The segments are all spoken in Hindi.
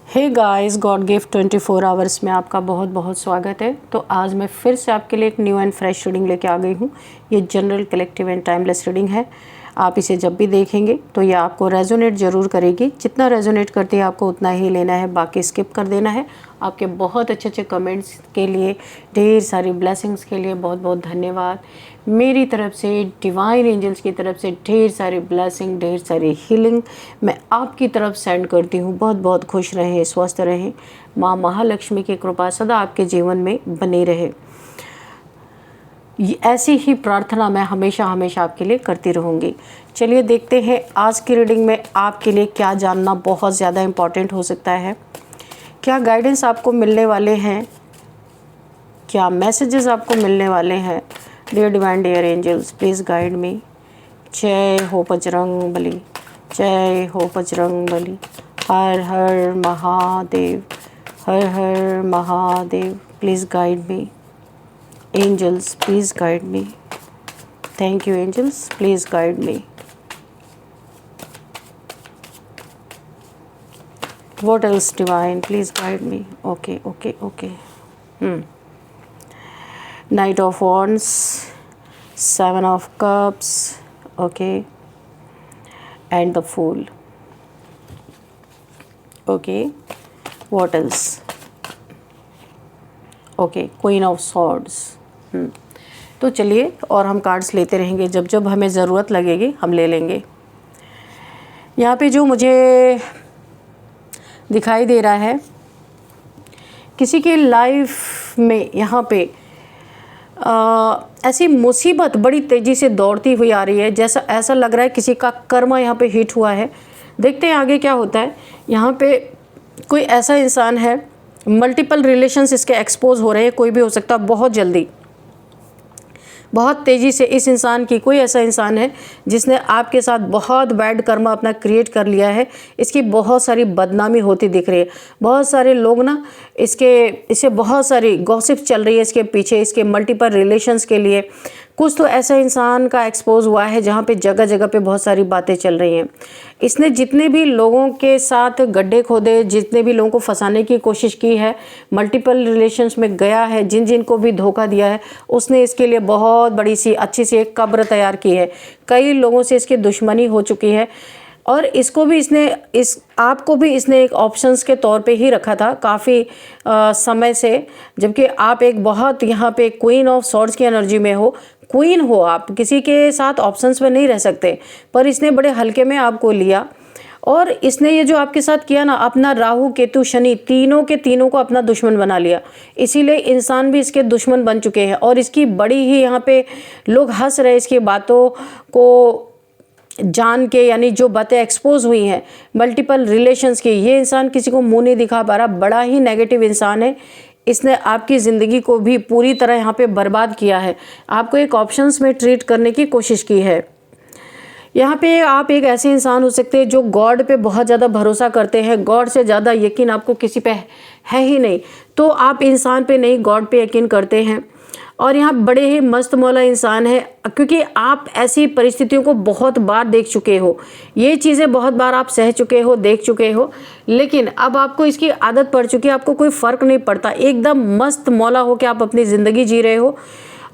हे गाइस, गॉड गिफ्ट 24 आवर्स में आपका बहुत बहुत स्वागत है। तो आज मैं फिर से आपके लिए एक न्यू एंड फ्रेश रीडिंग लेके आ गई हूँ। ये general, collective and timeless reading है। आप इसे जब भी देखेंगे तो ये आपको रेजोनेट ज़रूर करेगी। जितना रेजोनेट करती है आपको उतना ही लेना है, बाकी स्किप कर देना है। आपके बहुत अच्छे अच्छे कमेंट्स के लिए, ढेर सारी ब्लेसिंग्स के लिए बहुत बहुत धन्यवाद। मेरी तरफ से, डिवाइन एंजल्स की तरफ से ढेर सारी ब्लेसिंग, ढेर सारी हीलिंग मैं आपकी तरफ सेंड करती हूँ। बहुत बहुत खुश रहें, स्वस्थ रहें। माँ महालक्ष्मी की कृपा सदा आपके जीवन में बनी रहे। ऐसी ही प्रार्थना मैं हमेशा हमेशा आपके लिए करती रहूँगी। चलिए देखते हैं आज की रीडिंग में आपके लिए क्या जानना बहुत ज़्यादा इम्पॉर्टेंट हो सकता है। क्या गाइडेंस आपको मिलने वाले हैं, क्या मैसेजेस आपको मिलने वाले हैं। Dear divine, dear angels, please guide me. जय हो बजरंग बली, जय हो बजरंग बली। हर हर महादेव, हर हर Mahadev. Please guide me. Angels, please guide me. Thank you, angels. Please guide me. What else, divine? Please guide me. Okay. Knight of Wands, Seven of Cups, okay, and the Fool. Okay, what else? Okay, Queen of Swords. तो चलिए, और हम कार्ड्स लेते रहेंगे, जब जब हमें ज़रूरत लगेगी हम ले लेंगे। यहाँ पे जो मुझे दिखाई दे रहा है, किसी के लाइफ में यहाँ पे ऐसी मुसीबत बड़ी तेज़ी से दौड़ती हुई आ रही है। जैसा ऐसा लग रहा है किसी का कर्म यहाँ पे हिट हुआ है। देखते हैं आगे क्या होता है। यहाँ पे कोई ऐसा इंसान है, मल्टीपल रिलेशंस इसके एक्सपोज हो रहे हैं। कोई भी हो सकता है, बहुत जल्दी, बहुत तेज़ी से इस इंसान की, कोई ऐसा इंसान है जिसने आपके साथ बहुत बैड कर्मा अपना क्रिएट कर लिया है। इसकी बहुत सारी बदनामी होती दिख रही है। बहुत सारे लोग ना इससे बहुत सारी गॉसिप चल रही है इसके पीछे, इसके मल्टीपल रिलेशंस के लिए। कुछ तो ऐसा इंसान का एक्सपोज हुआ है जहाँ पे जगह जगह पे बहुत सारी बातें चल रही हैं। इसने जितने भी लोगों के साथ गड्ढे खोदे, जितने भी लोगों को फंसाने की कोशिश की है, मल्टीपल रिलेशंस में गया है, जिन जिन को भी धोखा दिया है, उसने इसके लिए बहुत बड़ी सी अच्छी सी एक कब्र तैयार की है। कई लोगों से इसकी दुश्मनी हो चुकी है और इसको भी आपको भी इसने एक ऑप्शंस के तौर पे ही रखा था काफ़ी समय से, जबकि आप एक बहुत यहाँ पे क्वीन ऑफ सॉर्ड्स की एनर्जी में हो। क्वीन हो आप, किसी के साथ ऑप्शंस में नहीं रह सकते, पर इसने बड़े हल्के में आपको लिया। और इसने ये जो आपके साथ किया ना, अपना राहु केतु शनि तीनों के तीनों को अपना दुश्मन बना लिया। इसीलिए इंसान भी इसके दुश्मन बन चुके हैं और इसकी बड़ी ही यहाँ पे लोग हंस रहे इसकी बातों को जान के, यानी जो बातें एक्सपोज हुई हैं मल्टीपल रिलेशंस की। ये इंसान किसी को मुंह नहीं दिखा पा रहा, बड़ा ही नेगेटिव इंसान है। इसने आपकी ज़िंदगी को भी पूरी तरह यहाँ पे बर्बाद किया है, आपको एक ऑप्शंस में ट्रीट करने की कोशिश की है। यहाँ पे आप एक ऐसे इंसान हो सकते हैं जो गॉड पे बहुत ज़्यादा भरोसा करते हैं। गॉड से ज़्यादा यकीन आपको किसी पे है ही नहीं, तो आप इंसान पे नहीं, गॉड पे यकीन करते हैं। और यहाँ बड़े ही मस्त मौला इंसान है, क्योंकि आप ऐसी परिस्थितियों को बहुत बार देख चुके हो, ये चीज़ें बहुत बार आप सह चुके हो, देख चुके हो, लेकिन अब आपको इसकी आदत पड़ चुकी है। आपको कोई फ़र्क नहीं पड़ता, एकदम मस्त मौला हो के आप अपनी ज़िंदगी जी रहे हो।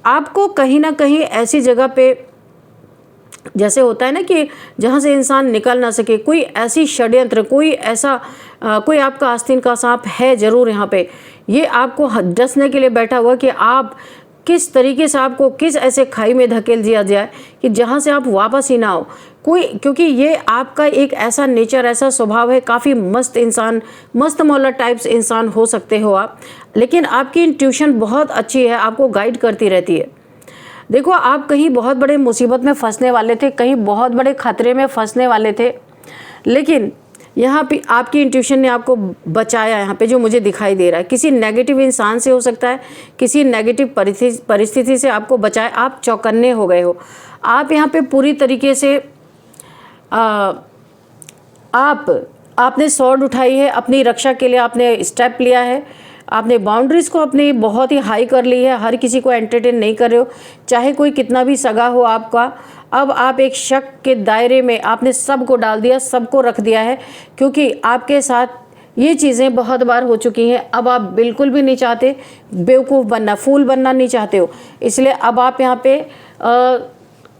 आपको कहीं ना कहीं ऐसी जगह पे, जैसे होता है ना कि जहाँ से इंसान निकल ना सके, कोई ऐसी षड्यंत्र, कोई ऐसा कोई आपका आस्तीन का सांप है ज़रूर यहाँ पे। ये आपको डसने के लिए बैठा हुआ कि आप किस तरीके से, आपको किस ऐसे खाई में धकेल दिया जाए कि जहाँ से आप वापस ही ना हो कोई, क्योंकि ये आपका एक ऐसा नेचर, ऐसा स्वभाव है। काफ़ी मस्त इंसान, मस्त मौला टाइप्स इंसान हो सकते हो आप, लेकिन आपकी इंट्यूशन बहुत अच्छी है, आपको गाइड करती रहती है। देखो, आप कहीं बहुत बड़े मुसीबत में फंसने वाले थे, कहीं बहुत बड़े खतरे में फंसने वाले थे, लेकिन यहाँ पे आपकी इंट्यूशन ने आपको बचाया। यहाँ पे जो मुझे दिखाई दे रहा है, किसी नेगेटिव इंसान से हो सकता है, किसी नेगेटिव परिस्थिति से आपको बचाया। आप चौकन्ने हो गए हो। आप यहाँ पे पूरी तरीके से आपने स्वॉर्ड उठाई है, अपनी रक्षा के लिए आपने स्टेप लिया है। आपने बाउंड्रीज़ को अपनी बहुत ही हाई कर ली है, हर किसी को एंटरटेन नहीं कर रहे हो, चाहे कोई कितना भी सगा हो आपका। अब आप एक शक के दायरे में आपने सबको डाल दिया, सबको रख दिया है, क्योंकि आपके साथ ये चीज़ें बहुत बार हो चुकी हैं। अब आप बिल्कुल भी नहीं चाहते बेवकूफ़ बनना, फूल बनना नहीं चाहते हो, इसलिए अब आप यहाँ पे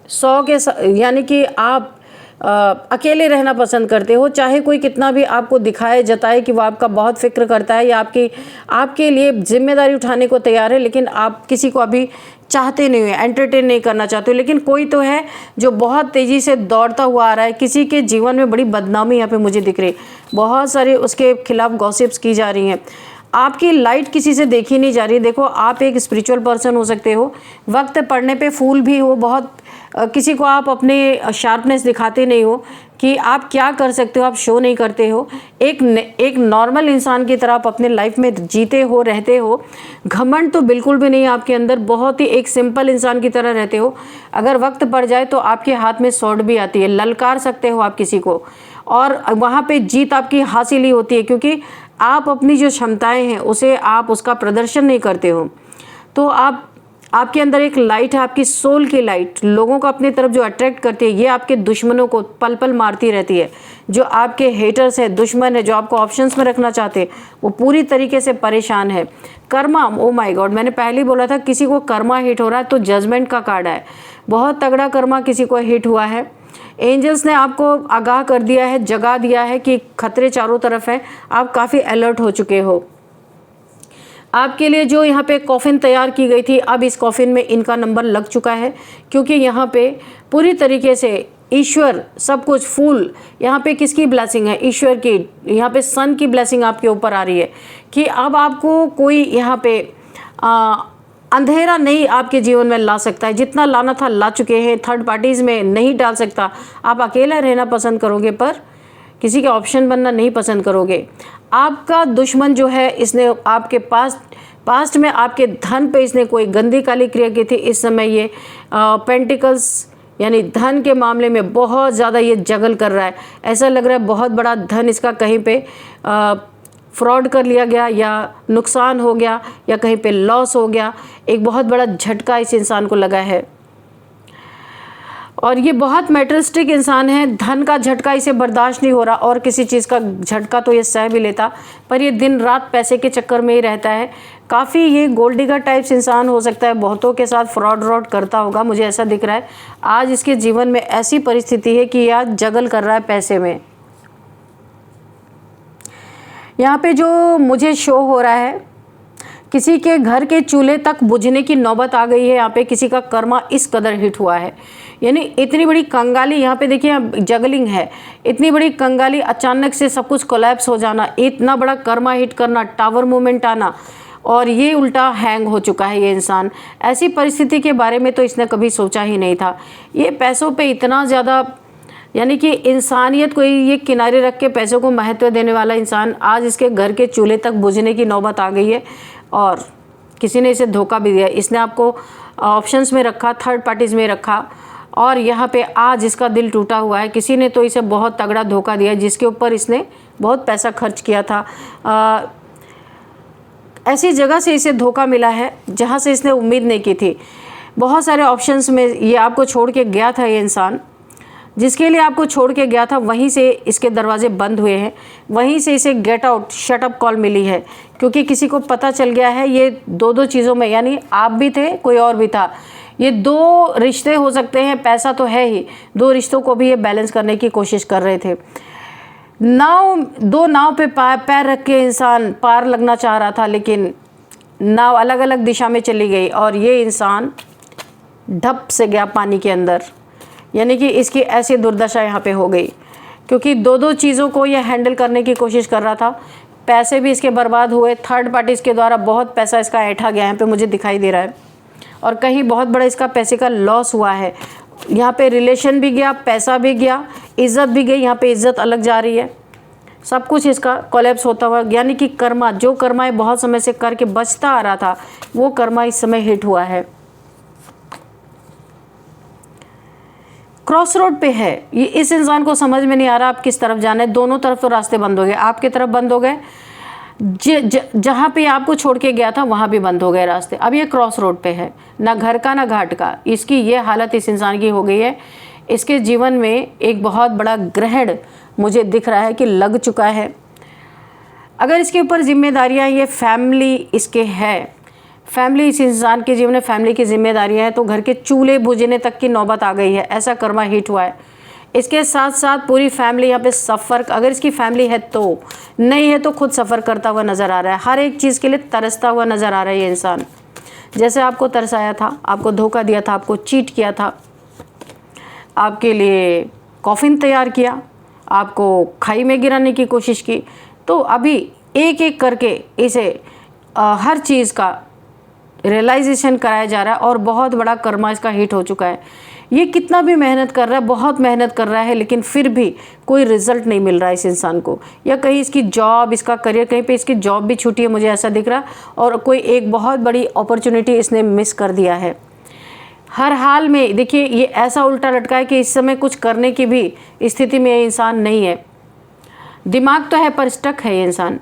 100 के यानी कि आप अकेले रहना पसंद करते हो। चाहे कोई कितना भी आपको दिखाए जताए कि वो आपका बहुत फिक्र करता है या आपके लिए जिम्मेदारी उठाने को तैयार है, लेकिन आप किसी को अभी चाहते नहीं हो, एंटरटेन नहीं करना चाहते हो। लेकिन कोई तो है जो बहुत तेज़ी से दौड़ता हुआ आ रहा है, किसी के जीवन में बड़ी बदनामी यहाँ पे मुझे दिख रही है, बहुत सारे उसके खिलाफ गॉसिप्स की जा रही हैं। आपकी लाइट किसी से देखी नहीं जा रही। देखो, आप एक स्पिरिचुअल पर्सन हो सकते हो, वक्त पड़ने पे फूल भी हो, बहुत किसी को आप अपने शार्पनेस दिखाते नहीं हो कि आप क्या कर सकते हो, आप शो नहीं करते हो। एक नॉर्मल इंसान की तरह आप अपने लाइफ में जीते हो, रहते हो। घमंड तो बिल्कुल भी नहीं आपके अंदर, बहुत ही एक सिंपल इंसान की तरह रहते हो। अगर वक्त पड़ जाए तो आपके हाथ में स्वॉर्ड भी आती है, ललकार सकते हो आप किसी को, और वहाँ पे जीत आपकी हासिल ही होती है, क्योंकि आप अपनी जो क्षमताएं हैं उसे आप उसका प्रदर्शन नहीं करते हो। तो आपके अंदर एक लाइट है, आपकी सोल की लाइट, लोगों को अपनी तरफ जो अट्रैक्ट करती है, ये आपके दुश्मनों को पल पल मारती रहती है। जो आपके हेटर्स है, दुश्मन है, जो आपको ऑप्शंस में रखना चाहते हैं, वो पूरी तरीके से परेशान है। कर्मा, ओ माय गॉड, मैंने पहले ही बोला था किसी को कर्मा हिट हो रहा है तो जजमेंट का कार्ड है, बहुत तगड़ा कर्मा किसी को हिट हुआ है। एंजल्स ने आपको आगाह कर दिया है, जगा दिया है कि खतरे चारों तरफ हैं, आप काफ़ी अलर्ट हो चुके हो। आपके लिए जो यहाँ पे कॉफिन तैयार की गई थी, अब इस कॉफिन में इनका नंबर लग चुका है, क्योंकि यहाँ पे पूरी तरीके से ईश्वर सब कुछ फूल, यहाँ पे किसकी ब्लेसिंग है, ईश्वर की, यहाँ पे सन की ब्लेसिंग आपके ऊपर आ रही है कि अब आपको कोई यहाँ पे अंधेरा नहीं आपके जीवन में ला सकता है। जितना लाना था ला चुके हैं, थर्ड पार्टीज़ में नहीं डाल सकता। आप अकेला रहना पसंद करोगे, पर किसी के ऑप्शन बनना नहीं पसंद करोगे। आपका दुश्मन जो है, इसने आपके पास्ट में आपके धन पे इसने कोई गंदी काली क्रिया की थी। इस समय ये पेंटिकल्स यानी धन के मामले में बहुत ज़्यादा ये जगल कर रहा है। ऐसा लग रहा है बहुत बड़ा धन इसका कहीं पे फ्रॉड कर लिया गया, या नुकसान हो गया, या कहीं पे लॉस हो गया। एक बहुत बड़ा झटका इस इंसान को लगा है, और ये बहुत मैटेरियलिस्टिक इंसान है। धन का झटका इसे बर्दाश्त नहीं हो रहा, और किसी चीज़ का झटका तो ये सह भी लेता, पर ये दिन रात पैसे के चक्कर में ही रहता है। काफ़ी ये गोल्ड डिगर टाइप्स इंसान हो सकता है, बहुतों के साथ फ्रॉड करता होगा, मुझे ऐसा दिख रहा है। आज इसके जीवन में ऐसी परिस्थिति है कि ये आज जगल कर रहा है पैसे में। यहाँ पे जो मुझे शो हो रहा है, किसी के घर के चूल्हे तक बुझने की नौबत आ गई है। यहाँ पे किसी का कर्मा इस कदर हिट हुआ है, यानी इतनी बड़ी कंगाली, यहाँ पे देखिए जगलिंग है, इतनी बड़ी कंगाली, अचानक से सब कुछ कोलैप्स हो जाना, इतना बड़ा कर्मा हिट करना, टावर मूवमेंट आना, और ये उल्टा हैंग हो चुका है ये इंसान। ऐसी परिस्थिति के बारे में तो इसने कभी सोचा ही नहीं था। ये पैसों पे इतना ज़्यादा, यानी कि इंसानियत को ये किनारे रख के पैसों को महत्व देने वाला इंसान, आज इसके घर के चूल्हे तक बुझने की नौबत आ गई है, और किसी ने इसे धोखा भी दिया। इसने आपको ऑप्शंस में रखा, थर्ड पार्टीज़ में रखा, और यहाँ पे आज इसका दिल टूटा हुआ है। किसी ने तो इसे बहुत तगड़ा धोखा दिया, जिसके ऊपर इसने बहुत पैसा खर्च किया था। ऐसी जगह से इसे धोखा मिला है जहाँ से इसने उम्मीद नहीं की थी। बहुत सारे ऑप्शंस में ये आपको छोड़ के गया था, ये इंसान जिसके लिए आपको छोड़ के गया था, वहीं से इसके दरवाजे बंद हुए हैं, वहीं से इसे get out, shut up call मिली है, क्योंकि किसी को पता चल गया है ये दो चीज़ों में, यानी आप भी थे, कोई और भी था। ये दो रिश्ते हो सकते हैं, पैसा तो है ही, दो रिश्तों को भी ये बैलेंस करने की कोशिश कर रहे थे। दो नाव पे पैर रख के इंसान पार लगना चाह रहा था, लेकिन नाव अलग अलग दिशा में चली गई, और ये इंसान ढप से गया पानी के अंदर। यानी कि इसकी ऐसी दुर्दशा यहाँ पे हो गई, क्योंकि दो चीज़ों को ये हैंडल करने की कोशिश कर रहा था। पैसे भी इसके बर्बाद हुए, थर्ड पार्टीज़ के द्वारा बहुत पैसा इसका ऐंठा गया, यहाँ पे मुझे दिखाई दे रहा है, और कहीं बहुत बड़ा इसका पैसे का लॉस हुआ है। यहाँ पे रिलेशन भी गया, पैसा भी गया, इज़्ज़त भी गई, यहाँ पे इज़्ज़त अलग जा रही है, सब कुछ इसका कोलैप्स होता हुआ। यानी कि कर्मा, जो कर्मा बहुत समय से करके बचता आ रहा था, वो कर्मा इस समय हिट हुआ है। क्रॉस रोड पे है ये, इस इंसान को समझ में नहीं आ रहा आप किस तरफ जाना है। दोनों तरफ तो रास्ते बंद हो गए, आपकी तरफ बंद हो गए, जहाँ पे आपको छोड़ के गया था वहाँ भी बंद हो गए रास्ते। अब ये क्रॉस रोड पे है, ना घर का ना घाट का। इसकी ये हालत इस इंसान की हो गई है। इसके जीवन में एक बहुत बड़ा ग्रहण मुझे दिख रहा है कि लग चुका है। अगर इसके ऊपर जिम्मेदारियाँ ये फैमिली इसके है, फैमिली इस इंसान के जीवन में फैमिली की जिम्मेदारियाँ हैं, तो घर के चूल्हे बुझने तक की नौबत आ गई है, ऐसा कर्मा हिट हुआ है। इसके साथ साथ पूरी फैमिली यहाँ पे सफ़र, अगर इसकी फैमिली है तो, नहीं है तो खुद सफ़र करता हुआ नज़र आ रहा है, हर एक चीज़ के लिए तरसता हुआ नज़र आ रहा है ये इंसान। जैसे आपको तरसाया था, आपको धोखा दिया था, आपको चीट किया था, आपके लिए कॉफिन तैयार किया, आपको खाई में गिराने की कोशिश की, तो अभी एक एक करके इसे हर चीज़ का रियलाइजेशन कराया जा रहा है और बहुत बड़ा कर्मा इसका हिट हो चुका है। ये कितना भी मेहनत कर रहा है, बहुत मेहनत कर रहा है, लेकिन फिर भी कोई रिजल्ट नहीं मिल रहा है इस इंसान को, या कहीं इसकी जॉब, इसका करियर, कहीं पे इसकी जॉब भी छूटी है, मुझे ऐसा दिख रहा है, और कोई एक बहुत बड़ी अपॉर्चुनिटी इसने मिस कर दिया है। हर हाल में देखिए ये ऐसा उल्टा लटका है कि इस समय कुछ करने की भी स्थिति में ये इंसान नहीं है। दिमाग तो है पर स्टक है ये इंसान।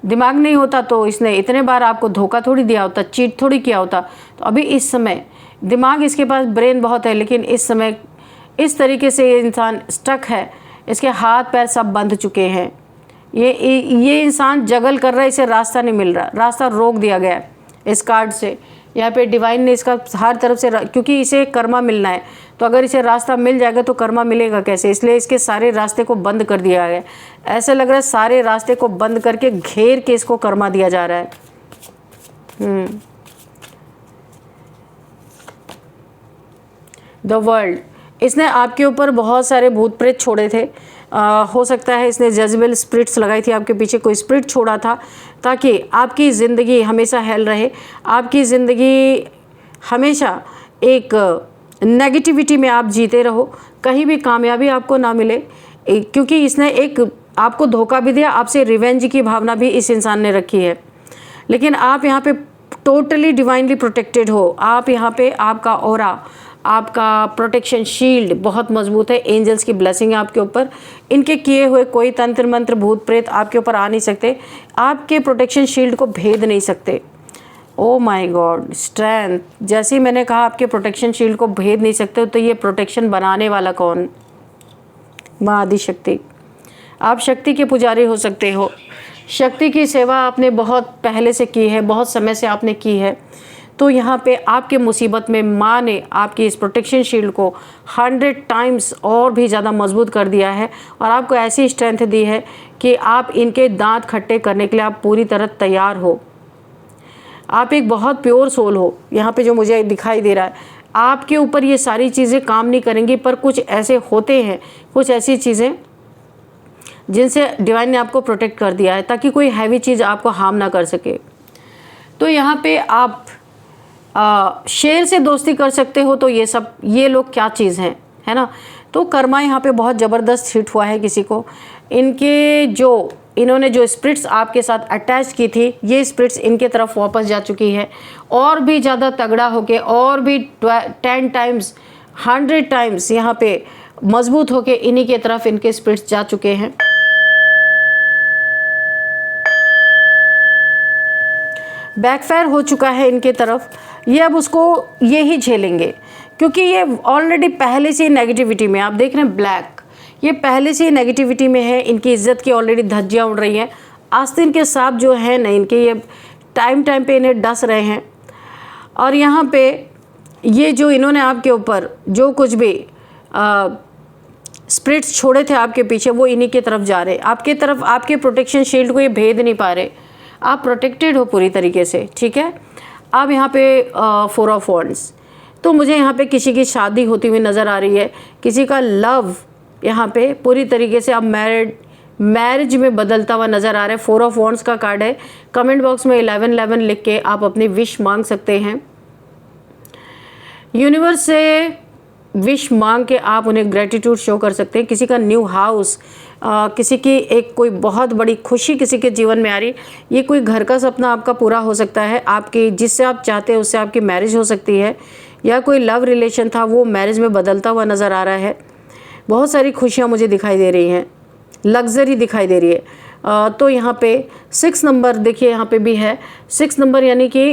दिमाग नहीं होता तो इसने इतने बार आपको धोखा थोड़ी दिया होता, चीट थोड़ी किया होता। तो अभी इस समय दिमाग इसके पास, ब्रेन बहुत है, लेकिन इस समय इस तरीके से ये इंसान स्टक है, इसके हाथ पैर सब बंध चुके हैं। ये इंसान जगल कर रहा है, इसे रास्ता नहीं मिल रहा, रास्ता रोक दिया गया है इस कार्ड से। यहाँ पे डिवाइन ने इसका हर तरफ से, क्योंकि इसे कर्मा मिलना है, तो अगर इसे रास्ता मिल जाएगा तो कर्मा मिलेगा कैसे, इसलिए इसके सारे रास्ते को बंद कर दिया गया है। ऐसा लग रहा है सारे रास्ते को बंद करके घेर के इसको कर्मा दिया जा रहा है। द वर्ल्ड, इसने आपके ऊपर बहुत सारे भूत प्रेत छोड़े थे। हो सकता है इसने जजेबल स्पिरिट्स लगाई थी, आपके पीछे कोई स्पिरिट छोड़ा था, ताकि आपकी ज़िंदगी हमेशा हेल रहे, आपकी ज़िंदगी हमेशा एक नेगेटिविटी में आप जीते रहो, कहीं भी कामयाबी आपको ना मिले, क्योंकि इसने एक आपको धोखा भी दिया, आपसे रिवेंज की भावना भी इस इंसान ने रखी है। लेकिन आप यहाँ पे टोटली डिवाइनली प्रोटेक्टेड हो। आप यहाँ पे, आपका ऑरा, आपका प्रोटेक्शन शील्ड बहुत मजबूत है, एंजल्स की ब्लेसिंग है आपके ऊपर। इनके किए हुए कोई तंत्र मंत्र भूत प्रेत आपके ऊपर आ नहीं सकते, आपके प्रोटेक्शन शील्ड को भेद नहीं सकते। ओ माय गॉड, स्ट्रेंथ, जैसे ही मैंने कहा आपके प्रोटेक्शन शील्ड को भेद नहीं सकते, तो ये प्रोटेक्शन बनाने वाला कौन? माँ आदिशक्ति। आप शक्ति के पुजारी हो सकते हो, शक्ति की सेवा आपने बहुत पहले से की है, बहुत समय से आपने की है, तो यहाँ पे आपके मुसीबत में माँ ने आपकी इस प्रोटेक्शन शील्ड को 100 टाइम्स और भी ज़्यादा मजबूत कर दिया है, और आपको ऐसी स्ट्रेंथ दी है कि आप इनके दांत खट्टे करने के लिए आप पूरी तरह तैयार हो। आप एक बहुत प्योर सोल हो, यहाँ पे जो मुझे दिखाई दे रहा है। आपके ऊपर ये सारी चीज़ें काम नहीं करेंगी, पर कुछ ऐसे होते हैं, कुछ ऐसी चीज़ें जिनसे डिवाइन ने आपको प्रोटेक्ट कर दिया है, ताकि कोई हैवी चीज़ आपको हार्म ना कर सके। तो यहाँ पे आप शेर से दोस्ती कर सकते हो, तो ये लोग क्या चीज़ हैं, है ना। तो कर्मा यहाँ पे बहुत ज़बरदस्त हिट हुआ है किसी को। इन्होंने जो स्पिरिट्स आपके साथ अटैच की थी, ये स्पिरिट्स इनके तरफ वापस जा चुकी है, और भी ज़्यादा तगड़ा होके, और भी 10 टाइम्स 100 टाइम्स यहाँ पे मजबूत होके इन्हीं के तरफ इनके स्पिरिट्स जा चुके हैं। बैकफायर हो चुका है इनके तरफ, ये अब उसको ये ही झेलेंगे, क्योंकि ये ऑलरेडी पहले से ही नेगेटिविटी में, आप देख रहे हैं ब्लैक, ये पहले से ही नेगेटिविटी में है। इनकी इज्जत की ऑलरेडी धज्जियाँ उड़ रही हैं। आस्तीन के सांप जो हैं ना, इनके ये टाइम पे इन्हें डस रहे हैं। और यहाँ पे ये जो इन्होंने आपके ऊपर जो कुछ भी स्पिरिट्स छोड़े थे आपके पीछे, वो इन्हीं की तरफ जा रहे, आपके तरफ। आपके प्रोटेक्शन शील्ड को ये भेद नहीं पा रहे, आप प्रोटेक्टेड हो पूरी तरीके से, ठीक है। अब यहाँ पे 4 ऑफ वॉन्ड्स, तो मुझे यहाँ पे किसी की शादी होती हुई नज़र आ रही है, किसी का लव यहाँ पे पूरी तरीके से अब मैरिज में बदलता हुआ नज़र आ रहा है। 4 ऑफ वॉन्ड्स का कार्ड है। कमेंट बॉक्स में 1111 लिख के आप अपनी विश मांग सकते हैं। यूनिवर्स से विश मांग के आप उन्हें ग्रेटिट्यूड शो कर सकते हैं। किसी का न्यू हाउस, किसी की एक कोई बहुत बड़ी खुशी किसी के जीवन में आ रही, ये कोई घर का सपना आपका पूरा हो सकता है। आपकी जिससे आप चाहते हैं उससे आपकी मैरिज हो सकती है, या कोई लव रिलेशन था वो मैरिज में बदलता हुआ नज़र आ रहा है। बहुत सारी खुशियाँ मुझे दिखाई दे रही हैं, लग्जरी दिखाई दे रही है। तो यहाँ पे 6 नंबर देखिए, यहाँ पे भी है 6 नंबर, यानी कि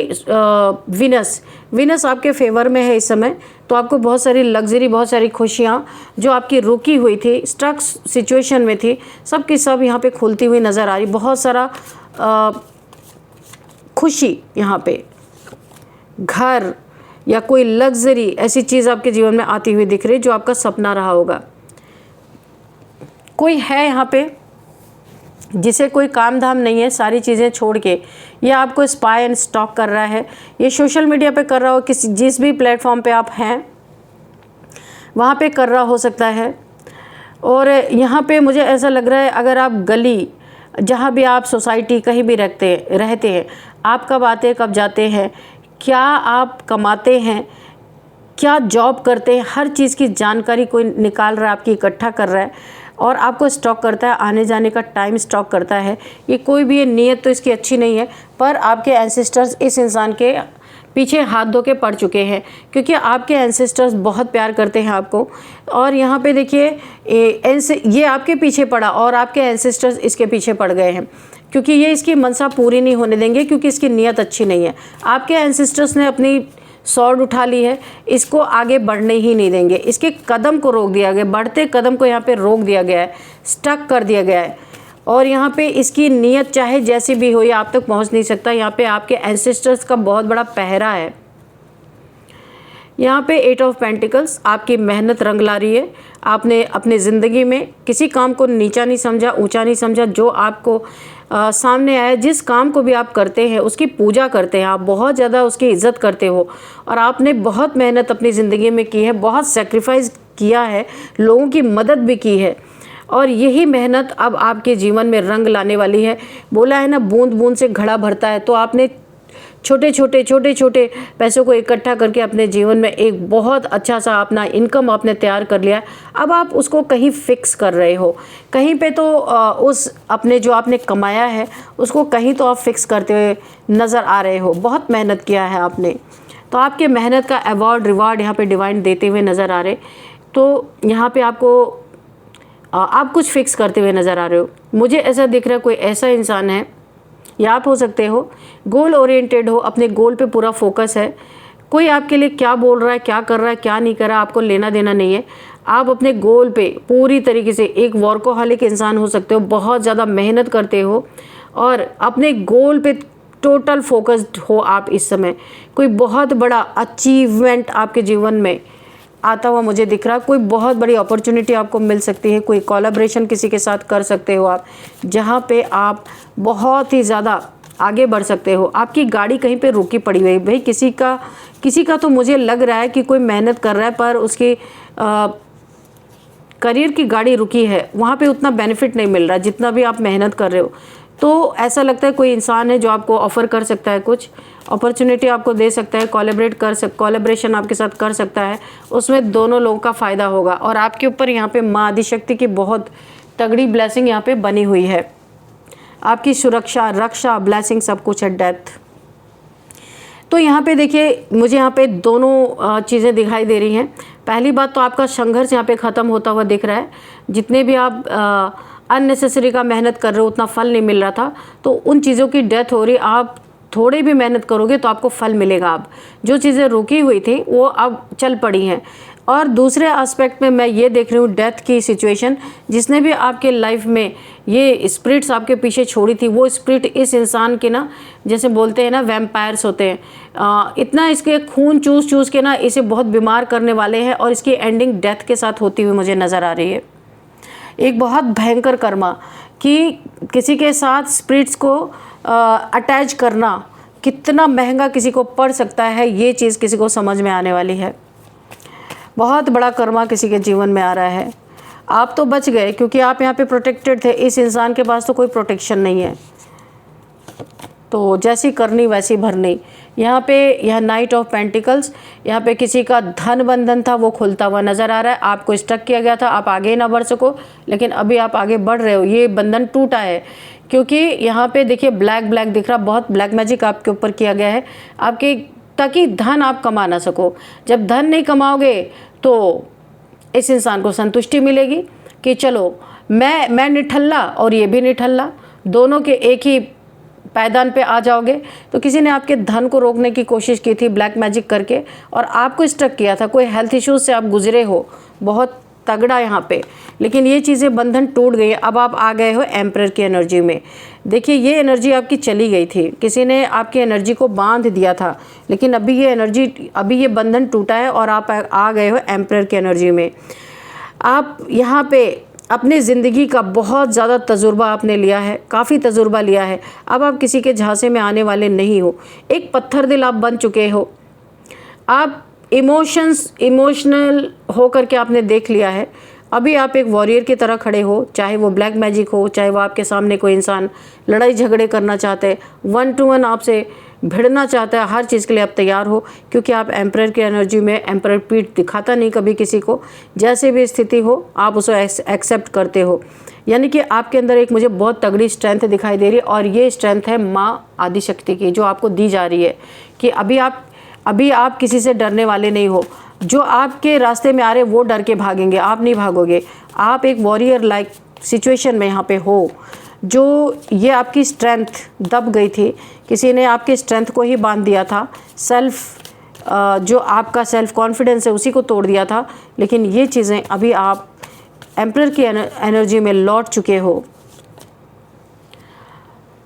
वीनस आपके फेवर में है इस समय। तो आपको बहुत सारी लग्जरी, बहुत सारी खुशियाँ जो आपकी रुकी हुई थी, स्ट्रक सिचुएशन में थी, सब की सब यहाँ पे खुलती हुई नज़र आ रही। बहुत सारा खुशी, यहाँ पे घर या कोई लग्जरी ऐसी चीज़ आपके जीवन में आती हुई दिख रही जो आपका सपना रहा होगा। कोई है यहाँ पे जिसे कोई काम धाम नहीं है, सारी चीज़ें छोड़ के ये आपको स्पाई एंड स्टॉक कर रहा है। ये सोशल मीडिया पे कर रहा हो, किसी जिस भी प्लेटफॉर्म पे आप हैं वहाँ पे कर रहा हो सकता है। और यहाँ पे मुझे ऐसा लग रहा है, अगर आप गली, जहाँ भी आप सोसाइटी कहीं भी रहते हैं, आप कब आते कब जाते हैं, क्या आप कमाते हैं, क्या जॉब करते हैं, हर चीज़ की जानकारी कोई निकाल रहा है, आपकी इकट्ठा कर रहा है और आपको स्टॉक करता है, आने जाने का टाइम स्टॉक करता है। ये कोई भी नीयत तो इसकी अच्छी नहीं है, पर आपके एंसेस्टर्स इस इंसान के पीछे हाथ धो के पड़ चुके हैं, क्योंकि आपके एंसेस्टर्स बहुत प्यार करते हैं आपको। और यहाँ पे देखिए ये आपके पीछे पड़ा और आपके एंसेस्टर्स इसके पीछे पड़ गए हैं, क्योंकि ये इसकी मनसा पूरी नहीं होने देंगे, क्योंकि इसकी नीयत अच्छी नहीं है। आपके एंसेस्टर्स ने अपनी स्वॉर्ड उठा ली है, इसको आगे बढ़ने ही नहीं देंगे, इसके कदम को रोक दिया गया, बढ़ते कदम को यहाँ पे रोक दिया गया है, स्टक कर दिया गया है। और यहाँ पे इसकी नीयत चाहे जैसी भी हो, ये आप तक पहुँच नहीं सकता। यहाँ पे आपके एंसेस्टर्स का बहुत बड़ा पहरा है। यहाँ पे 8 ऑफ पेंटिकल्स, आपकी मेहनत रंग ला रही है। आपने अपनी ज़िंदगी में किसी काम को नीचा नहीं समझा, ऊंचा नहीं समझा। जो आपको सामने आया, जिस काम को भी आप करते हैं उसकी पूजा करते हैं, आप बहुत ज़्यादा उसकी इज़्ज़त करते हो। और आपने बहुत मेहनत अपनी ज़िंदगी में की है, बहुत सेक्रीफाइस किया है, लोगों की मदद भी की है, और यही मेहनत अब आपके जीवन में रंग लाने वाली है। बोला है ना, बूंद बूंद से घड़ा भरता है। तो आपने छोटे छोटे पैसों को इकट्ठा करके अपने जीवन में एक बहुत अच्छा सा अपना इनकम आपने तैयार कर लिया। अब आप उसको कहीं फिक्स कर रहे हो, कहीं पे तो उस अपने जो आपने कमाया है उसको कहीं तो आप फिक्स करते हुए नज़र आ रहे हो। बहुत मेहनत किया है आपने, तो आपके मेहनत का अवार्ड रिवार्ड यहाँ पे डिवाइन देते हुए नज़र आ रहे। तो यहाँ पे आपको आप कुछ फिक्स करते हुए नज़र आ रहे हो। मुझे ऐसा दिख रहा है, कोई ऐसा इंसान है, या आप हो सकते हो, गोल ओरिएंटेड हो, अपने गोल पे पूरा फोकस है। कोई आपके लिए क्या बोल रहा है, क्या कर रहा है, क्या नहीं कर रहा है, आपको लेना देना नहीं है। आप अपने गोल पे पूरी तरीके से, एक वर्कोहॉलिक इंसान हो सकते हो, बहुत ज़्यादा मेहनत करते हो और अपने गोल पे टोटल फोकस्ड हो आप इस समय। कोई बहुत बड़ा अचीवमेंट आपके जीवन में आता हुआ मुझे दिख रहा है। कोई बहुत बड़ी अपॉर्चुनिटी आपको मिल सकती है, कोई कोलैबोरेशन किसी के साथ कर सकते हो आप, जहाँ पे आप बहुत ही ज़्यादा आगे बढ़ सकते हो। आपकी गाड़ी कहीं पे रुकी पड़ी हुई है भाई, किसी का तो मुझे लग रहा है कि कोई मेहनत कर रहा है पर उसकी करियर की गाड़ी रुकी है, वहाँ पे उतना बेनिफिट नहीं मिल रहा जितना भी आप मेहनत कर रहे हो। तो ऐसा लगता है कोई इंसान है जो आपको ऑफ़र कर सकता है, कुछ अपॉर्चुनिटी आपको दे सकता है, कोलैबोरेशन आपके साथ कर सकता है, उसमें दोनों लोगों का फ़ायदा होगा। और आपके ऊपर यहाँ पे माँ आदिशक्ति की बहुत तगड़ी ब्लेसिंग यहाँ पे बनी हुई है। आपकी सुरक्षा, रक्षा, ब्लेसिंग सब कुछ है, डेथ। तो यहाँ पे देखिए, मुझे यहाँ पे दोनों चीज़ें दिखाई दे रही हैं। पहली बात तो आपका संघर्ष यहाँ पे ख़त्म होता हुआ दिख रहा है। जितने भी आप अननेसेसरी का मेहनत कर रहे हो, उतना फल नहीं मिल रहा था, तो उन चीज़ों की डेथ हो रही। आप थोड़ी भी मेहनत करोगे तो आपको फल मिलेगा। अब जो चीज़ें रुकी हुई थी वो अब चल पड़ी हैं। और दूसरे एस्पेक्ट में मैं ये देख रही हूँ, डेथ की सिचुएशन, जिसने भी आपके लाइफ में ये स्पिरिट्स आपके पीछे छोड़ी थी, वो स्पिरिट इस इंसान के ना, जैसे बोलते हैं ना वैम्पायर्स होते हैं, इतना इसके खून चूस के ना इसे बहुत बीमार करने वाले हैं, और इसकी एंडिंग डेथ के साथ होती हुई मुझे नज़र आ रही है। एक बहुत भयंकर कर्मा कि किसी के साथ स्पिरिट्स को अटैच करना कितना महंगा किसी को पड़ सकता है, ये चीज़ किसी को समझ में आने वाली है। बहुत बड़ा कर्मा किसी के जीवन में आ रहा है। आप तो बच गए क्योंकि आप यहाँ पे प्रोटेक्टेड थे। इस इंसान के पास तो कोई प्रोटेक्शन नहीं है, तो जैसी करनी वैसी भरनी। यहाँ पे यह नाइट ऑफ पेंटिकल्स, यहाँ पे किसी का धन बंधन था वो खुलता हुआ नज़र आ रहा है। आपको स्टक किया गया था, आप आगे ना बढ़ सको, लेकिन अभी आप आगे बढ़ रहे हो। ये बंधन टूटा है, क्योंकि यहाँ पे देखिए ब्लैक दिख रहा, बहुत ब्लैक मैजिक आपके ऊपर किया गया है आपके, ताकि धन आप कमा ना सको। जब धन नहीं कमाओगे तो इस इंसान को संतुष्टि मिलेगी कि चलो मैं निठल्ला और ये भी निठल्ला, दोनों के एक ही पायदान पे आ जाओगे। तो किसी ने आपके धन को रोकने की कोशिश की थी ब्लैक मैजिक करके और आपको स्ट्रक किया था। कोई हेल्थ इश्यूज से आप गुजरे हो बहुत तगड़ा यहाँ पे, लेकिन ये चीज़ें बंधन टूट गई। अब आप आ गए हो एम्परर की एनर्जी में। देखिए ये एनर्जी आपकी चली गई थी, किसी ने आपकी एनर्जी को बांध दिया था, लेकिन अभी ये एनर्जी, अभी ये बंधन टूटा है और आप आ गए हो एम्परर की एनर्जी में। आप यहाँ पे अपनी ज़िंदगी का बहुत ज़्यादा तजुर्बा आपने लिया है, काफ़ी तजुर्बा लिया है। अब आप किसी के झांसे में आने वाले नहीं हो। एक पत्थर दिल आप बन चुके हो। आप इमोशनल हो करके आपने देख लिया है। अभी आप एक वॉरियर की तरह खड़े हो, चाहे वो ब्लैक मैजिक हो, चाहे वो आपके सामने कोई इंसान लड़ाई झगड़े करना चाहते हैं, 1 to 1 आपसे भिड़ना चाहता है, हर चीज़ के लिए आप तैयार हो, क्योंकि आप एम्परर की एनर्जी में। एम्परर पीठ दिखाता नहीं कभी किसी को, जैसे भी स्थिति हो आप उसे एक्सेप्ट करते हो। यानी कि आपके अंदर एक मुझे बहुत तगड़ी स्ट्रेंथ दिखाई दे रही है, और ये स्ट्रेंथ है माँ आदिशक्ति की, जो आपको दी जा रही है कि अभी आप किसी से डरने वाले नहीं हो। जो आपके रास्ते में आ रहे वो डर के भागेंगे, आप नहीं भागोगे। आप एक वॉरियर लाइक सिचुएशन में यहाँ पे हो। जो ये आपकी स्ट्रेंथ दब गई थी, किसी ने आपकी स्ट्रेंथ को ही बांध दिया था, जो आपका सेल्फ कॉन्फिडेंस है उसी को तोड़ दिया था। लेकिन ये चीज़ें अभी आप एम्परर की एनर्जी में लौट चुके हो।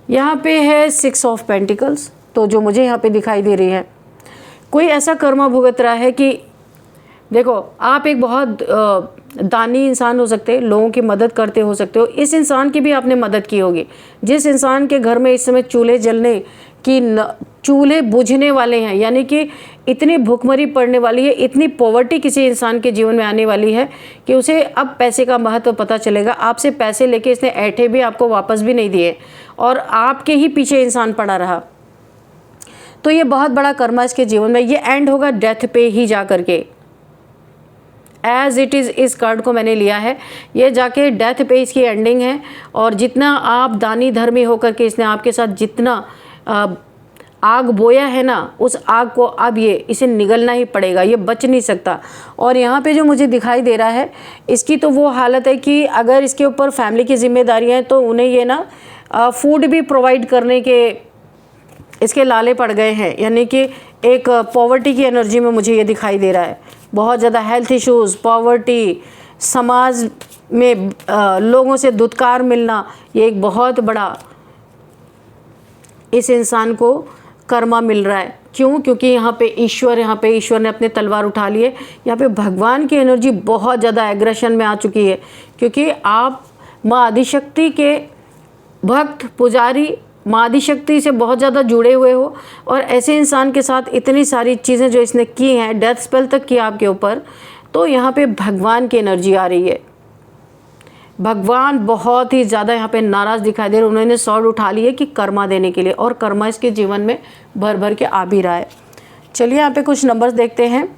यहाँ पे है 6 ऑफ पेंटिकल्स, तो जो मुझे यहाँ पे दिखाई दे रही है, कोई ऐसा कर्मा भुगत रहा है कि देखो आप एक बहुत दानी इंसान हो सकते हैं, लोगों की मदद करते हो सकते हो। इस इंसान की भी आपने मदद की होगी। जिस इंसान के घर में इस समय चूल्हे बुझने वाले हैं, यानी कि इतनी भूखमरी पड़ने वाली है, इतनी पॉवर्टी किसी इंसान के जीवन में आने वाली है कि उसे अब पैसे का महत्व पता चलेगा। आपसे पैसे लेके इसने ऐठे भी, आपको वापस भी नहीं दिए, और आपके ही पीछे इंसान पड़ा रहा। तो ये बहुत बड़ा कर्मा इसके जीवन में। ये एंड होगा डेथ पे ही जा करके, एज इट इज़। इस कार्ड को मैंने लिया है, ये जाके डेथ पे इसकी एंडिंग है। और जितना आप दानी धर्मी होकर के इसने आपके साथ जितना आग बोया है ना, उस आग को अब इसे निगलना ही पड़ेगा, ये बच नहीं सकता। और यहाँ पे जो मुझे दिखाई दे रहा है, इसकी तो वो हालत है कि अगर इसके ऊपर फैमिली की जिम्मेदारियाँ हैं तो उन्हें ये ना फूड भी प्रोवाइड करने के इसके लाले पड़ गए हैं। यानी कि एक पॉवर्टी की एनर्जी में मुझे ये दिखाई दे रहा है। बहुत ज़्यादा हेल्थ इश्यूज़, पॉवर्टी, समाज में लोगों से दुत्कार मिलना, ये एक बहुत बड़ा इस इंसान को कर्मा मिल रहा है। क्यों? क्योंकि यहाँ पे ईश्वर ने अपने तलवार उठा ली है। यहाँ पे भगवान की एनर्जी बहुत ज़्यादा एग्रेशन में आ चुकी है, क्योंकि आप माँ आदिशक्ति के भक्त, पुजारी, माँ आदिशक्ति से बहुत ज़्यादा जुड़े हुए हो। और ऐसे इंसान के साथ इतनी सारी चीज़ें जो इसने की हैं, डेथ स्पेल तक किया आपके ऊपर, तो यहाँ पे भगवान की एनर्जी आ रही है। भगवान बहुत ही ज़्यादा यहाँ पे नाराज़ दिखाई दे रहे। उन्होंने स्वॉर्ड उठा ली है कि कर्मा देने के लिए, और कर्मा इसके जीवन में भर भर के आ भी रहा है। चलिए यहाँ पे कुछ नंबर्स देखते हैं।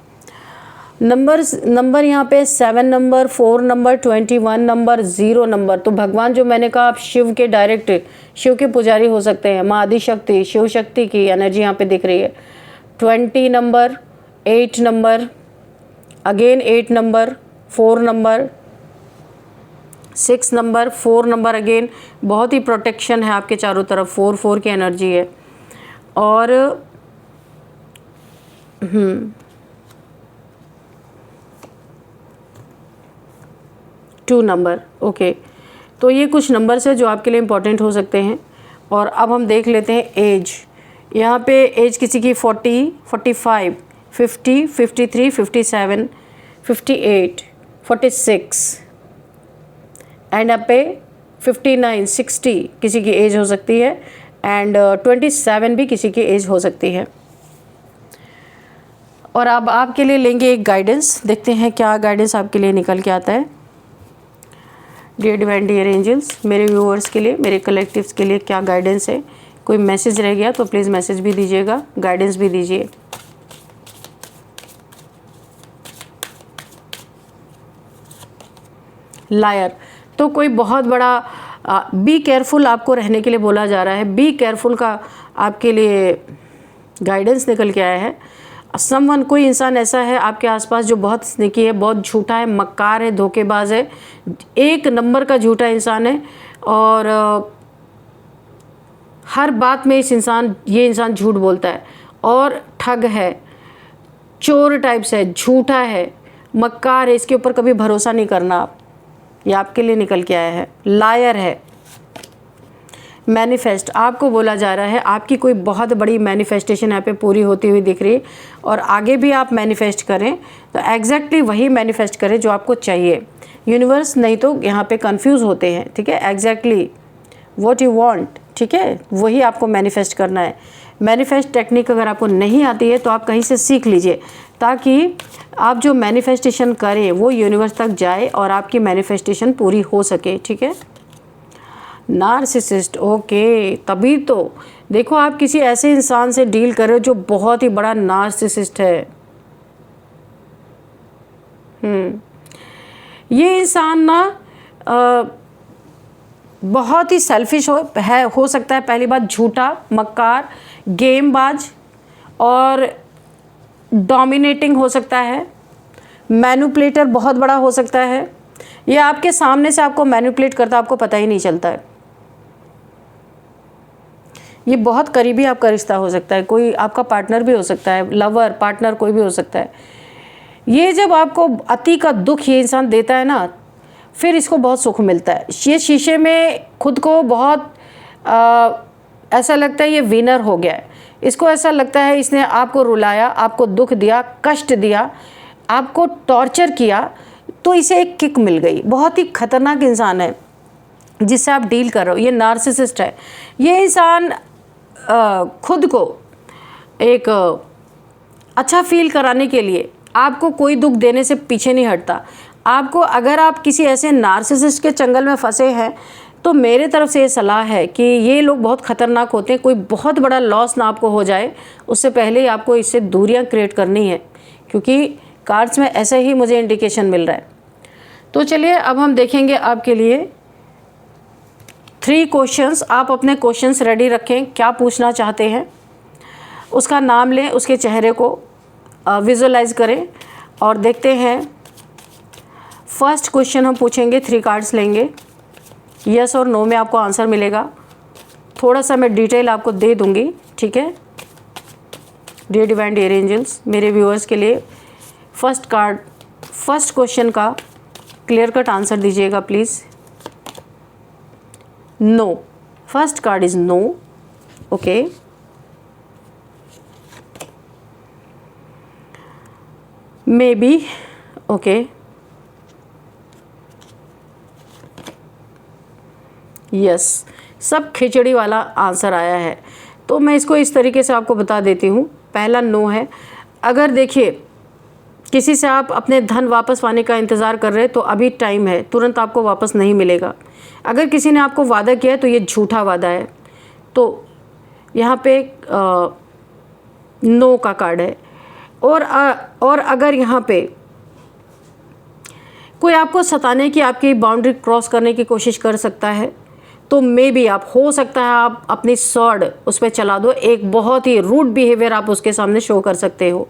नंबर यहाँ पे 7 नंबर, 4 नंबर, 21 नंबर, 0 नंबर। तो भगवान जो मैंने कहा, आप शिव के डायरेक्ट, शिव के पुजारी हो सकते हैं। माँ आदिशक्ति, शिव शक्ति की एनर्जी यहाँ पे दिख रही है। 20 number, 8 number, again 8 number, 4 number, 6 number, 4 number again. बहुत ही प्रोटेक्शन है आपके चारों तरफ, 4 की एनर्जी है। और 2 नंबर। ओके, तो ये कुछ नंबर्स है जो आपके लिए इम्पोर्टेंट हो सकते हैं। और अब हम देख लेते हैं एज। यहाँ पे एज किसी की 40, 45, 50, 53, 57, 58, 46 एंड यहाँ पे 59, 60 किसी की एज हो सकती है, एंड 27 भी किसी की एज हो सकती है। और अब आपके लिए लेंगे एक गाइडेंस, देखते हैं क्या गाइडेंस आपके लिए निकल के आता है। डियर डिवाइन, डियर एंजल्स, मेरे व्यूअर्स के लिए, मेरे कलेक्टिव्स के लिए क्या गाइडेंस है। कोई मैसेज रह गया तो प्लीज़ मैसेज भी दीजिएगा, गाइडेंस भी दीजिए। लायर, तो कोई बहुत बड़ा बी केयरफुल आपको रहने के लिए बोला जा रहा है। बी केयरफुल का आपके लिए गाइडेंस निकल के आया है। समवन, कोई इंसान ऐसा है आपके आसपास जो बहुत स्नेकी है, बहुत झूठा है, मक्कार है, धोखेबाज है, 1 नंबर का झूठा इंसान है। और हर बात में ये इंसान झूठ बोलता है और ठग है, चोर टाइप से है, झूठा है, मक्कार है, इसके ऊपर कभी भरोसा नहीं करना आप। ये आपके लिए निकल के आया है। लायर है। मैनिफेस्ट, आपको बोला जा रहा है आपकी कोई बहुत बड़ी मैनिफेस्टेशन यहाँ पे पूरी होती हुई दिख रही है और आगे भी आप मैनिफेस्ट करें तो एग्जैक्टली वही मैनिफेस्ट करें जो आपको चाहिए। यूनिवर्स नहीं तो यहाँ पे कंफ्यूज होते हैं, ठीक है। एग्जैक्टली व्हाट यू वांट, ठीक है, वही आपको मैनिफेस्ट करना है। मैनिफेस्ट टेक्निक अगर आपको नहीं आती है तो आप कहीं से सीख लीजिए, ताकि आप जो मैनिफेस्टेशन करें वो यूनिवर्स तक जाए और आपकी मैनिफेस्टेशन पूरी हो सके, ठीक है। नार्सिसिस्ट, ओके, तभी तो देखो आप किसी ऐसे इंसान से डील कर रहे हो जो बहुत ही बड़ा नार्सिसिस्ट है। ये इंसान ना बहुत ही सेल्फिश हो सकता है। पहली बात, झूठा, मक्कार, गेमबाज और डोमिनेटिंग हो सकता है। मैनिपुलेटर बहुत बड़ा हो सकता है। ये आपके सामने से आपको मैनिपुलेट करता, आपको पता ही नहीं चलता है। ये बहुत करीबी आपका रिश्ता हो सकता है, कोई आपका पार्टनर भी हो सकता है, लवर, पार्टनर कोई भी हो सकता है। ये जब आपको अति का दुख ये इंसान देता है ना, फिर इसको बहुत सुख मिलता है। ये शीशे में खुद को बहुत ऐसा लगता है ये विनर हो गया है। इसको ऐसा लगता है इसने आपको रुलाया, आपको दुख दिया, कष्ट दिया, आपको टॉर्चर किया, तो इसे एक किक मिल गई। बहुत ही खतरनाक इंसान है जिससे आप डील कर रहे हो। ये नार्सिसिस्ट है। ये इंसान खुद को एक अच्छा फील कराने के लिए आपको कोई दुख देने से पीछे नहीं हटता। आपको, अगर आप किसी ऐसे नार्सिसिस्ट के चंगल में फंसे हैं तो मेरे तरफ से ये सलाह है कि ये लोग बहुत ख़तरनाक होते हैं। कोई बहुत बड़ा लॉस ना आपको हो जाए उससे पहले ही आपको इससे दूरियां क्रिएट करनी है, क्योंकि कार्ड्स में ऐसे ही मुझे इंडिकेशन मिल रहा है। तो चलिए अब हम देखेंगे आपके लिए 3 क्वेश्चंस। आप अपने क्वेश्चंस रेडी रखें, क्या पूछना चाहते हैं उसका नाम लें, उसके चेहरे को विजुअलाइज करें और देखते हैं। फर्स्ट क्वेश्चन हम पूछेंगे, 3 कार्ड्स लेंगे, यस और नो में आपको आंसर मिलेगा। थोड़ा सा मैं डिटेल आपको दे दूंगी, ठीक है। डियर डिवाइन डियर एंजल्स, मेरे व्यूअर्स के लिए फर्स्ट क्वेश्चन का क्लियर कट आंसर दीजिएगा please. No, first card is no, okay. Maybe, okay. Yes, सब खिचड़ी वाला आंसर आया है, तो मैं इसको इस तरीके से आपको बता देती हूँ। पहला नो है। अगर देखिए किसी से आप अपने धन वापस पाने का इंतज़ार कर रहे हैं तो अभी टाइम है, तुरंत आपको वापस नहीं मिलेगा। अगर किसी ने आपको वादा किया है तो ये झूठा वादा है, तो यहाँ पे नो का कार्ड है। और अगर यहाँ पे कोई आपको सताने की, आपकी बाउंड्री क्रॉस करने की कोशिश कर सकता है, तो मे बी आप, हो सकता है आप अपनी स्वॉर्ड उस पर चला दो। एक बहुत ही रूड बिहेवियर आप उसके सामने शो कर सकते हो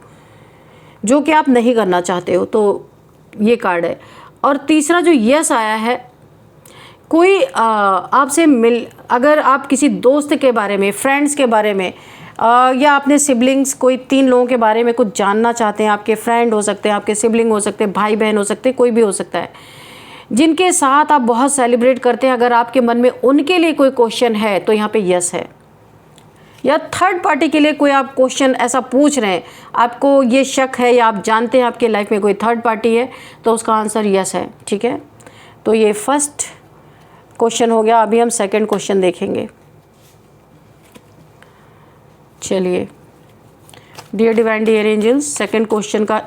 जो कि आप नहीं करना चाहते हो, तो ये कार्ड है। और तीसरा जो यस आया है, कोई आपसे अगर आप किसी दोस्त के बारे में, फ्रेंड्स के बारे में या अपने सिबलिंग्स, कोई 3 लोगों के बारे में कुछ जानना चाहते हैं, आपके फ्रेंड हो सकते हैं, आपके सिबलिंग हो सकते हैं, भाई बहन हो सकते हैं, कोई भी हो सकता है, जिनके साथ आप बहुत सेलिब्रेट करते हैं, अगर आपके मन में उनके लिए कोई क्वेश्चन है तो यहाँ पे यस है। या थर्ड पार्टी के लिए कोई आप क्वेश्चन ऐसा पूछ रहे हैं, आपको ये शक है या आप जानते हैं आपके लाइफ में कोई थर्ड पार्टी है, तो उसका आंसर यस है, ठीक है। तो ये फर्स्ट क्वेश्चन हो गया। अभी हम सेकंड क्वेश्चन देखेंगे। चलिए dear divine dear angels, second question का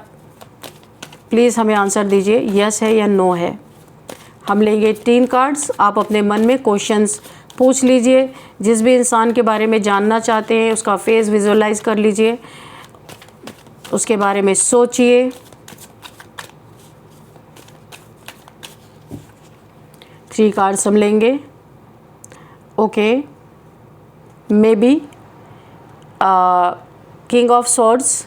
प्लीज़ हमें आंसर दीजिए, यस है या नो है। हम लेंगे 3 कार्ड्स। आप अपने मन में क्वेश्चंस पूछ लीजिए, जिस भी इंसान के बारे में जानना चाहते हैं उसका फेस विजुअलाइज कर लीजिए, उसके बारे में सोचिए। 3 कार्ड्स हम लेंगे, okay. May be king of swords,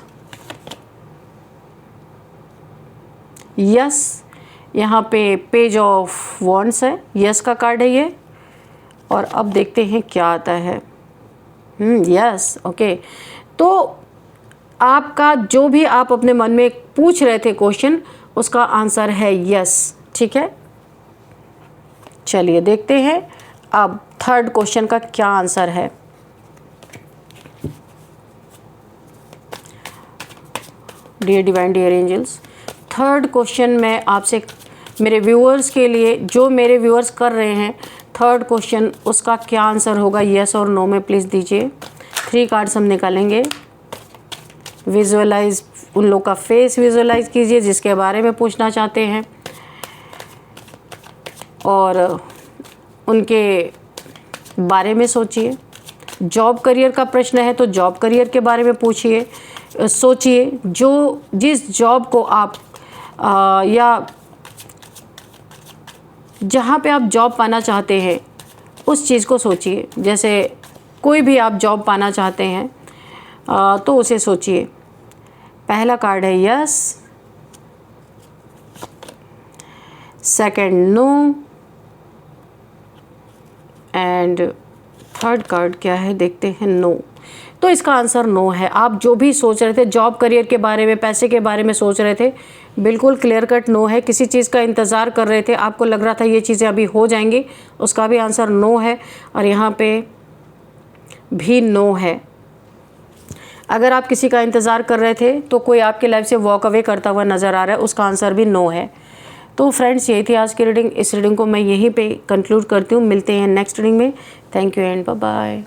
yes. यहाँ पे पेज ऑफ वॉन्ड्स है, यस का कार्ड है ये। और अब देखते हैं क्या आता है। Yes, okay. तो आपका जो भी आप अपने मन में पूछ रहे थे क्वेश्चन, उसका आंसर है यस, ठीक है। चलिए देखते हैं अब थर्ड क्वेश्चन का क्या आंसर है। Dear divine dear angels, third question में आपसे मेरे व्यूअर्स के लिए, जो मेरे व्यूअर्स कर रहे हैं, थर्ड क्वेश्चन उसका क्या आंसर होगा, यस और नो में प्लीज़ दीजिए। 3 कार्ड्स हम निकालेंगे। विजुअलाइज, उन लोग का फेस विजुअलाइज कीजिए जिसके बारे में पूछना चाहते हैं, और उनके बारे में सोचिए। जॉब करियर का प्रश्न है तो जॉब करियर के बारे में पूछिए, सोचिए। जो जिस जॉब को आप या जहाँ पे आप जॉब पाना चाहते हैं उस चीज़ को सोचिए। जैसे कोई भी आप जॉब पाना चाहते हैं तो उसे सोचिए। पहला कार्ड है yes, second no, and third card क्या है देखते हैं, नो। तो इसका आंसर नो है। आप जो भी सोच रहे थे, जॉब करियर के बारे में, पैसे के बारे में सोच रहे थे, बिल्कुल क्लियर कट नो है। किसी चीज़ का इंतज़ार कर रहे थे, आपको लग रहा था ये चीज़ें अभी हो जाएंगी, उसका भी आंसर नो है, और यहाँ पे भी नो है। अगर आप किसी का इंतज़ार कर रहे थे तो कोई आपकी लाइफ से वॉक अवे करता हुआ नज़र आ रहा है, उसका आंसर भी नो है। तो फ्रेंड्स, यही थी आज की रीडिंग। इस रीडिंग को मैं यहीं पे कंक्लूड करती हूँ। मिलते हैं नेक्स्ट रीडिंग में। Thank you and bye bye.